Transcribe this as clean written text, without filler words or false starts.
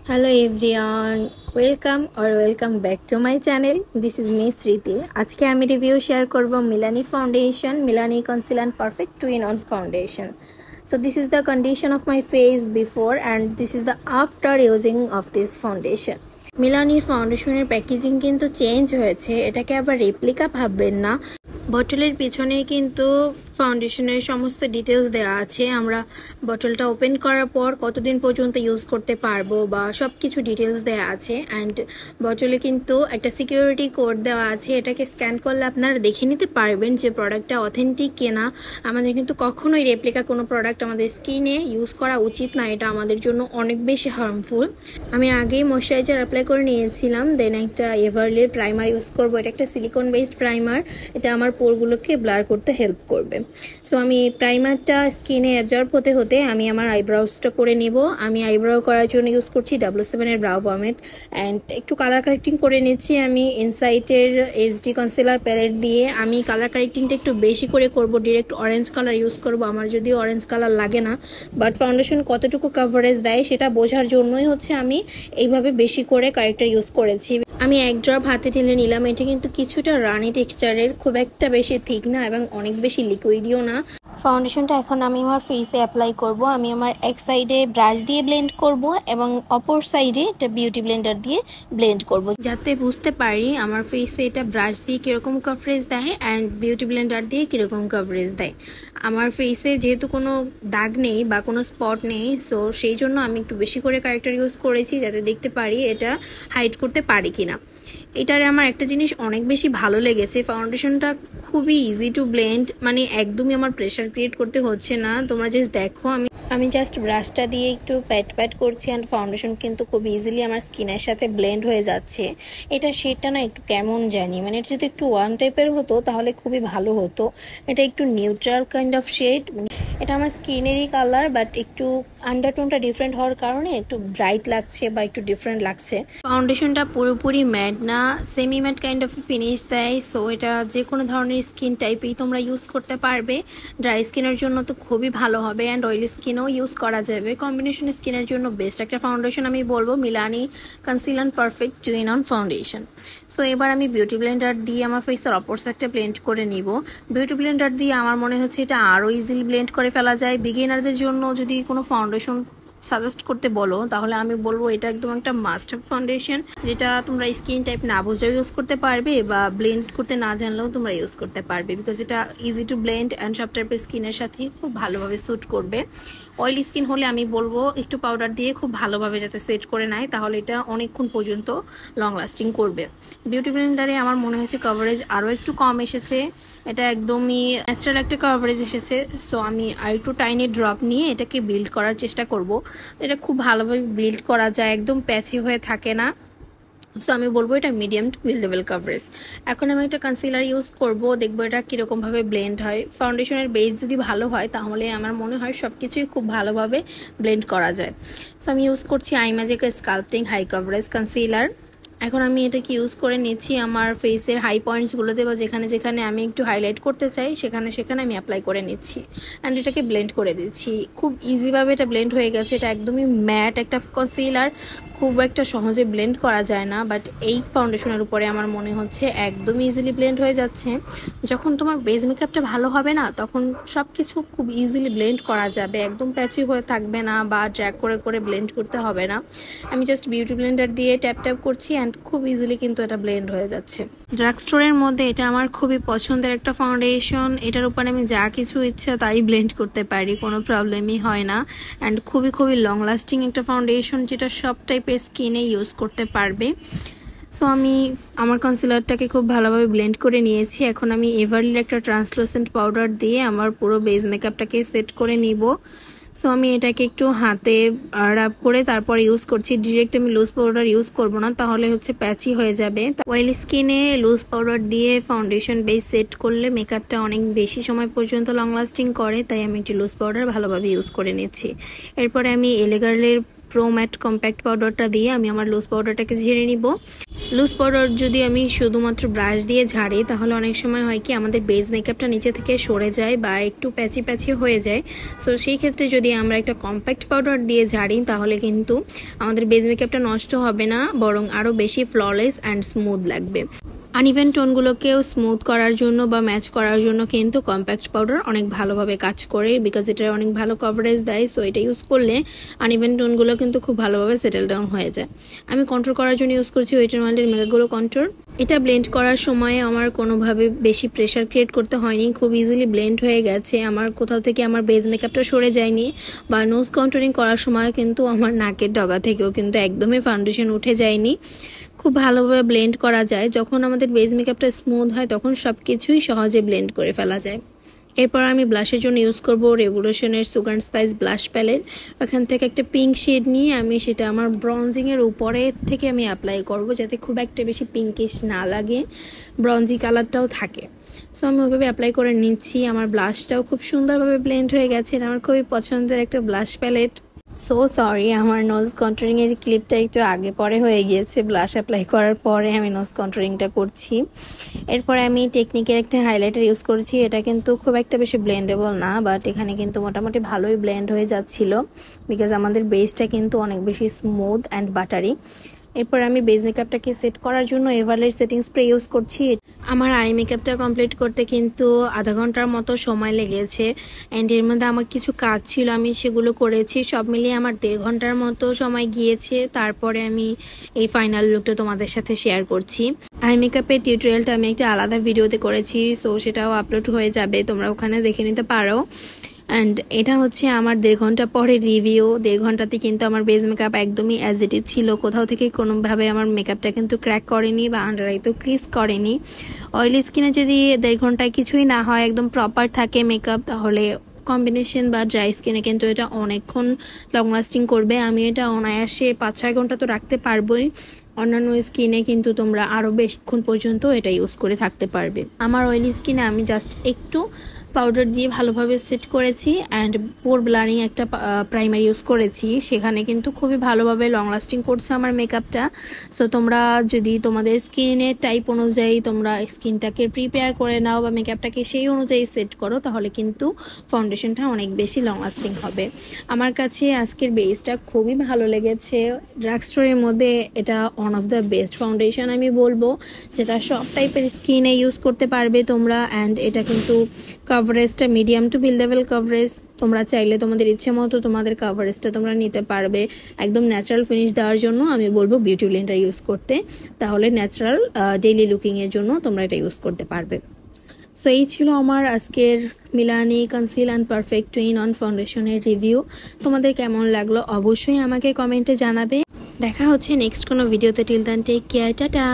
Hello everyone, welcome back to my channel. This is me Sriti. আজকে আমি review share করব Milani Foundation, Milani Conceal and Perfect Twin-on Foundation. So this is the condition of my face before and this is the after using of this foundation. Milani ফাউন্ডেশনের packaging কিন্তু change হয়েছে, এটাকে আবার replica ভাববেন না। বটলের পিছনে কিন্তু ফাউন্ডেশনের সমস্ত ডিটেলস দেওয়া আছে। আমরা বটলটা ওপেন করার পর কতদিন পর্যন্ত ইউজ করতে পারবো বা সব কিছু ডিটেলস দেওয়া আছে। অ্যান্ড বটলে কিন্তু একটা সিকিউরিটি কোড দেওয়া আছে, এটাকে স্ক্যান করলে আপনারা দেখে নিতে পারবেন যে প্রোডাক্টটা অথেন্টিক কিনা। আমাদের কিন্তু কখনোই রেপ্লিকা কোনো প্রোডাক্ট আমাদের স্কিনে ইউজ করা উচিত না, এটা আমাদের জন্য অনেক বেশি হার্মফুল। আমি আগেই ময়শ্চারাইজার অ্যাপ্লাই করে নিয়েছিলাম, দেন একটা এভারলির প্রাইমার ইউজ করবো। এটা একটা সিলিকন বেসড প্রাইমার, এটা আমার পোরগুলোকে ব্লার করতে হেল্প করবে। সো আমি প্রাইমারটা স্কিনে অ্যাবজর্ব হতে হতে আমি আমার আইব্রাউজটা করে নিব। আমি আইব্রাউ করার জন্য ইউজ করছি W7 এর ব্রাউ পমেড অ্যান্ড একটু কালার কারেক্টিং করে নিচ্ছি আমি ইনসাইটের HD কনসিলার প্যালেট দিয়ে। আমি কালার কারেক্টিংটা একটু বেশি করে করব, ডিরেক্ট অরেঞ্জ কালার ইউজ করব। আমার যদিও অরেঞ্জ কালার লাগে না, বাট ফাউন্ডেশন কতটুকু কভারেজ দেয় সেটা বোঝার জন্যই হচ্ছে আমি এইভাবে বেশি করে কারেক্টার ইউজ করেছি। আমি এক ড্রপ হাতে ঢেলে নিলাম। এটা কিন্তু কিছুটা রানি টেক্সচারের, খুব একটা বেশি থিক না এবং অনেক বেশি লিকুইডও না। ফাউন্ডেশনটা এখন আমি আমার ফেসে অ্যাপ্লাই করব। আমি আমার এক সাইডে ব্রাশ দিয়ে ব্লেন্ড করব এবং অপর সাইডে এটা বিউটি ব্লেন্ডার দিয়ে ব্লেন্ড করব, যাতে বুঝতে পারি আমার ফেসে এটা ব্রাশ দিয়ে কীরকম কভারেজ দেয় অ্যান্ড বিউটি ব্লেন্ডার দিয়ে কীরকম কভারেজ দেয়। আমার ফেসে যেহেতু কোনো দাগ নেই বা কোনো স্পট নেই, সো সেই জন্য আমি একটু বেশি করে কারেক্টার ইউজ করেছি, যাতে দেখতে পারি এটা হাইড করতে পারি কিনা। এটারে আমার একটা জিনিস অনেক বেশি ভালো লেগেছে, ফাউন্ডেশনটা খুবই ইজি টু ব্লেন্ড, মানে একদমই আমার প্রেশার ক্রিয়েট করতে হচ্ছে না। তোমরা জাস্ট দেখো, আমি জাস্ট ব্রাশটা দিয়ে একটু প্যাট করছি অ্যান্ড ফাউন্ডেশন কিন্তু খুব ইজিলি আমার স্কিনের সাথে ব্লেন্ড হয়ে যাচ্ছে। এটা শেডটা না একটু কেমন জানি, মানে এটা যদি একটু ওয়ান টাইপের হতো তাহলে খুবই ভালো হতো। এটা একটু নিউট্রাল কাইন্ড অফ শেড, এটা আমার স্কিনেরই কালার, বাট একটু আন্ডারটোনটা ডিফারেন্ট হওয়ার কারণে একটু ব্রাইট লাগছে বা একটু ডিফারেন্ট লাগছে। ফাউন্ডেশনটা পুরোপুরি ম্যাট না, semi matte kind of finish দেয়। সো এটা যে কোনো ধরনের স্কিন টাইপেই তোমরা ইউজ করতে পারবে। ড্রাই স্কিনের জন্য তো খুবই ভালো হবে অ্যান্ড অয়েলি স্কিনও ইউজ করা যাবে। কম্বিনেশন স্কিনের জন্য বেস্ট একটা ফাউন্ডেশন আমি বলবো Milani conceal and perfect two in one foundation. So এবার আমি বিউটি ব্লেন্ডার দিয়ে আমার ফেসের অপর সাইডটা ব্লেন্ড করে নিব। বিউটি ব্লেন্ডার দিয়ে আমার মনে হচ্ছে এটা আরও ইজিলি ব্লেন্ড করে ফেলা যায়। বিগিনারদের জন্য যদি কোনো ফাউন্ডেশন সাজেস্ট করতে বলো তাহলে আমি বলবো এটা একদম একটা মাস্ট হ্যাভ ফাউন্ডেশন, যেটা তোমরা স্কিন টাইপ না বুঝেও ইউজ করতে পারবে বা ব্লেন্ড করতে না জানলেও তোমরা ইউজ করতে পারবে, বিকজ এটা ইজি টু ব্লেন্ড অ্যান্ড সব টাইপের স্কিনের সাথে খুব ভালোভাবে স্যুট করবে। অয়েলি স্কিন হলে আমি বলবো একটু পাউডার দিয়ে খুব ভালোভাবে যাতে সেট করে নেয়, তাহলে এটা অনেকক্ষণ পর্যন্ত লং লাস্টিং করবে। বিউটি ব্লেন্ডারে আমার মনে হয়েছে কভারেজ আরও একটু কম এসেছে, এটা একদমই ন্যাচারাল একটা কভারেজ এসেছে। সো আমি আর একটু টাইনি ড্রপ নিয়ে এটাকে বিল্ড করার চেষ্টা করব। এটা খুব ভালোভাবে বিল্ড করা যায়, একদম প্যাচি হয়ে থাকে না। সো আমি বলবো এটা মিডিয়াম টু বিল্ডেবল কভারেজ। এখন আমি একটা কনসিলার ইউজ করব, দেখবো এটা কীরকমভাবে ব্লেন্ড হয়। ফাউন্ডেশনের বেস যদি ভালো হয় তাহলে আমার মনে হয় সব কিছুই খুব ভালোভাবে ব্লেন্ড করা যায়। সো আমি ইউজ করছি আইম্যাজিকের স্কাল্পটিং হাই কভারেজ কনসিলার। এখন আমি এটাকে ইউজ করে নিচ্ছি আমার ফেসের হাই পয়েন্টসগুলোতে বা যেখানে যেখানে আমি একটু হাইলাইট করতে চাই সেখানে সেখানে আমি অ্যাপ্লাই করে নিচ্ছি অ্যান্ড এটাকে ব্লেন্ড করে দিচ্ছি। খুব ইজিভাবে এটা ব্লেন্ড হয়ে গেছে। এটা একদমই ম্যাট একটা কনসিলার, খুব একটা সহজে ব্লেন্ড করা যায় না, বাট এই ফাউন্ডেশনের উপরে আমার মনে হচ্ছে একদমই ইজিলি ব্লেন্ড হয়ে যাচ্ছে। যখন তোমার বেস মেকআপটা ভালো হবে না তখন সব কিছু খুব ইজিলি ব্লেন্ড করা যাবে, একদম প্যাচি হয়ে থাকবে না বা ড্র্যাগ করে করে ব্লেন্ড করতে হবে না। আমি জাস্ট বিউটি ব্লেন্ডার দিয়ে ট্যাপ ট্যাপ করছি অ্যান্ড খুব ইজিলি কিন্তু এটা ব্লেন্ড হয়ে যাচ্ছে। ড্রাগ স্টোরের মধ্যে এটা আমার খুবই পছন্দের একটা ফাউন্ডেশন, এটার উপরে আমি যা কিছু ইচ্ছা তাই ব্লেন্ড করতে পারি, কোনো প্রবলেমই হয় না অ্যান্ড খুবই লং লাস্টিং একটা ফাউন্ডেশন, যেটা সব টাইপের স্কিনে ইউজ করতে পারবে। সো আমি আমার কনসিলারটাকে খুব ভালোভাবে ব্লেন্ড করে নিয়েছি। এখন আমি এভারলির একটা ট্রান্সলুসেন্ট পাউডার দিয়ে আমার পুরো বেস মেকআপটাকে সেট করে নিব। সো আমি এটাকে একটু হাতে রাব করে তারপর ইউজ করছি। ডিরেক্ট আমি লুজ পাউডার ইউজ করব না, তাহলে হচ্ছে প্যাচি হয়ে যাবে। অয়েলি স্কিনে লুজ পাউডার দিয়ে ফাউন্ডেশন বেস সেট করলে মেকআপটা অনেক বেশি সময় পর্যন্ত লং লাস্টিং করে, তাই আমি একটি লুজ পাউডার ভালোভাবে ইউজ করে নিচ্ছি। এরপরে আমি এলেগার্লের প্রো ম্যাট কম্প্যাক্ট পাউডারটা দিয়ে আমি আমার লুজ পাউডারটাকে ঝেড়ে নিব। লুজ পাউডার যদি আমি শুধুমাত্র ব্রাশ দিয়ে ঝাড়ি তাহলে অনেক সময় হয় কি আমাদের বেস মেকআপটা নিচে থেকে সরে যায় বা একটু প্যাচি প্যাচি হয়ে যায়। সো সেই ক্ষেত্রে যদি আমরা একটা কম্প্যাক্ট পাউডার দিয়ে ঝাড়ি তাহলে কিন্তু আমাদের বেস মেকআপটা নষ্ট হবে না, বরং আরও বেশি ফ্ললেস অ্যান্ড স্মুথ লাগবে। আনইভেন টোনগুলোকেও স্মুথ করার জন্য বা ম্যাচ করার জন্য কিন্তু কম্প্যাক্ট পাউডার অনেক ভালোভাবে কাজ করে, বিকজ এটা অনেক ভালো কভারেজ দেয়। সো এটা ইউজ করলে আনইভেন টোনগুলো কিন্তু খুব ভালোভাবে সেটেল ডাউন হয়ে যায়। আমি কন্ট্রোল করার জন্য ইউজ করছি ওয়েট এন্ড ওয়াইল্ডের মেগা গ্লো কন্ট্রোল। এটা ব্লেন্ড করার সময় আমার কোনোভাবে বেশি প্রেশার ক্রিয়েট করতে হয়নি, খুব ইজিলি ব্লেন্ড হয়ে গেছে। আমার কোথাও থেকে আমার বেস মেকআপটা সরে যায়নি, বা নোজ কন্ট্রোলিং করার সময় কিন্তু আমার নাকের ডগা থেকেও কিন্তু একদমই ফাউন্ডেশন উঠে যায়নি। খুব ভালোভাবে ব্লেন্ড করা যায়। যখন আমাদের বেস মেকআপটা স্মুথ হয় তখন সব কিছুই সহজে ব্লেন্ড করে ফেলা যায়। এরপর আমি ব্লাশের জন্য ইউজ করব রেভলিউশনের সুগার স্পাইস ব্লাশ প্যালেট। ওখান থেকে একটা পিঙ্ক শেড নিয়ে আমি সেটা আমার ব্রঞ্জিংয়ের উপরে থেকে আমি অ্যাপ্লাই করব, যাতে খুব একটা বেশি পিঙ্কিশ না লাগে, ব্রঞ্জি কালারটাও থাকে। সো আমি ওইভাবে অ্যাপ্লাই করে নিচ্ছি। আমার ব্লাশটাও খুব সুন্দরভাবে ব্লেন্ড হয়ে গেছে। এটা আমার খুবই পছন্দের একটা ব্লাশ প্যালেট। সো সরি, আমার নোজ কন্ট্রোলিংয়ের ক্লিপটা একটু আগে পরে হয়ে গিয়েছে। ব্লাশ অ্যাপ্লাই করার পরে আমি নোজ কন্ট্রোলিংটা করছি। এরপরে আমি টেকনিকের একটা হাইলাইটার ইউজ করছি। এটা কিন্তু খুব একটা বেশি ব্লেন্ডেবল না, বাট এখানে কিন্তু মোটামুটি ভালোই ব্লেন্ড হয়ে যাচ্ছিল, বিকজ আমাদের বেসটা কিন্তু অনেক বেশি স্মুথ অ্যান্ড বাটারি। এরপর আমি বেস মেকআপটাকে সেট করার জন্য এভারলাইট সেটিং স্প্রে ইউজ করছি। আমার আই মেকআপটা কমপ্লিট করতে কিন্তু আধা ঘন্টার মতো সময় লেগেছে, অ্যান্ড এর মধ্যে আমার কিছু কাজ ছিল, আমি সেগুলো করেছি। সব মিলিয়ে আমার 1.5 ঘন্টার মতো সময় গিয়েছে। তারপরে আমি এই ফাইনাল লুকটা তোমাদের সাথে শেয়ার করছি। আই মেকআপের টিউটোরিয়ালটা আমি একটা আলাদা ভিডিওতে করেছি, সো সেটাও আপলোড হয়ে যাবে, তোমরা ওখানে দেখে নিতে পারো। অ্যান্ড এটা হচ্ছে আমার 1.5 ঘন্টা পরে রিভিউ। 1.5 ঘন্টাতে কিন্তু আমার বেস মেকআপ একদমই অ্যাজ ইট ইজ ছিল, কোথাও থেকে কোনোভাবে আমার মেকআপটা কিন্তু ক্র্যাক করেনি বা আন্ডার আই তো ক্রিজ করেনি। অয়েলি স্কিনে যদি 1.5 ঘন্টায় কিছুই না হয়, একদম প্রপার থাকে মেকআপ, তাহলে কম্বিনেশন বা ড্রাই স্কিনে কিন্তু এটা অনেকক্ষণ লং লাস্টিং করবে। আমি এটা অনায়াসে 5-6 ঘন্টা তো রাখতে পারবোই। অন্যান্য স্কিনে কিন্তু তোমরা আরও বেশিক্ষণ পর্যন্ত এটা ইউজ করে থাকতে পারবে। আমার অয়েলি স্কিনে আমি জাস্ট একটু পাউডার দিয়ে ভালোভাবে সেট করেছি, অ্যান্ড পোর ব্লারিং একটা প্রাইমার ইউজ করেছি, সেখানে কিন্তু খুবই ভালোভাবে লং লাস্টিং করছে আমার মেকআপটা। সো তোমরা যদি তোমাদের স্কিনের টাইপ অনুযায়ী তোমরা স্কিনটাকে প্রিপেয়ার করে নাও বা মেকআপটাকে সেই অনুযায়ী সেট করো, তাহলে কিন্তু ফাউন্ডেশনটা অনেক বেশি লং লাস্টিং হবে। আমার কাছে আজকের বেসটা খুবই ভালো লেগেছে। ড্রাগ স্টোরের মধ্যে এটা one of the best foundation আমি বলবো, যেটা সব টাইপের স্কিনে ইউজ করতে পারবে তোমরা। অ্যান্ড এটা কিন্তু কভারেজটা medium to build level coverage. তোমরা চাইলে তোমাদের ইচ্ছে মতো তোমাদের কভারেজটা তোমরা নিতে পারবে। একদম ন্যাচারাল ফিনিশ দেওয়ার জন্য আমি বলবো বিউটি ব্লেন্ডার ইউজ করতে, তাহলে ন্যাচারাল ডেইলি লুকিংয়ের জন্য তোমরা এটা ইউজ করতে পারবে। সো এই ছিল আমার আজকের Milani conceal and perfect two in one ফাউন্ডেশনের রিভিউ। তোমাদের কেমন লাগলো অবশ্যই আমাকে কমেন্টে জানাবে। দেখা হচ্ছে নেক্সট কোনো ভিডিওতে। Till then take care, tata.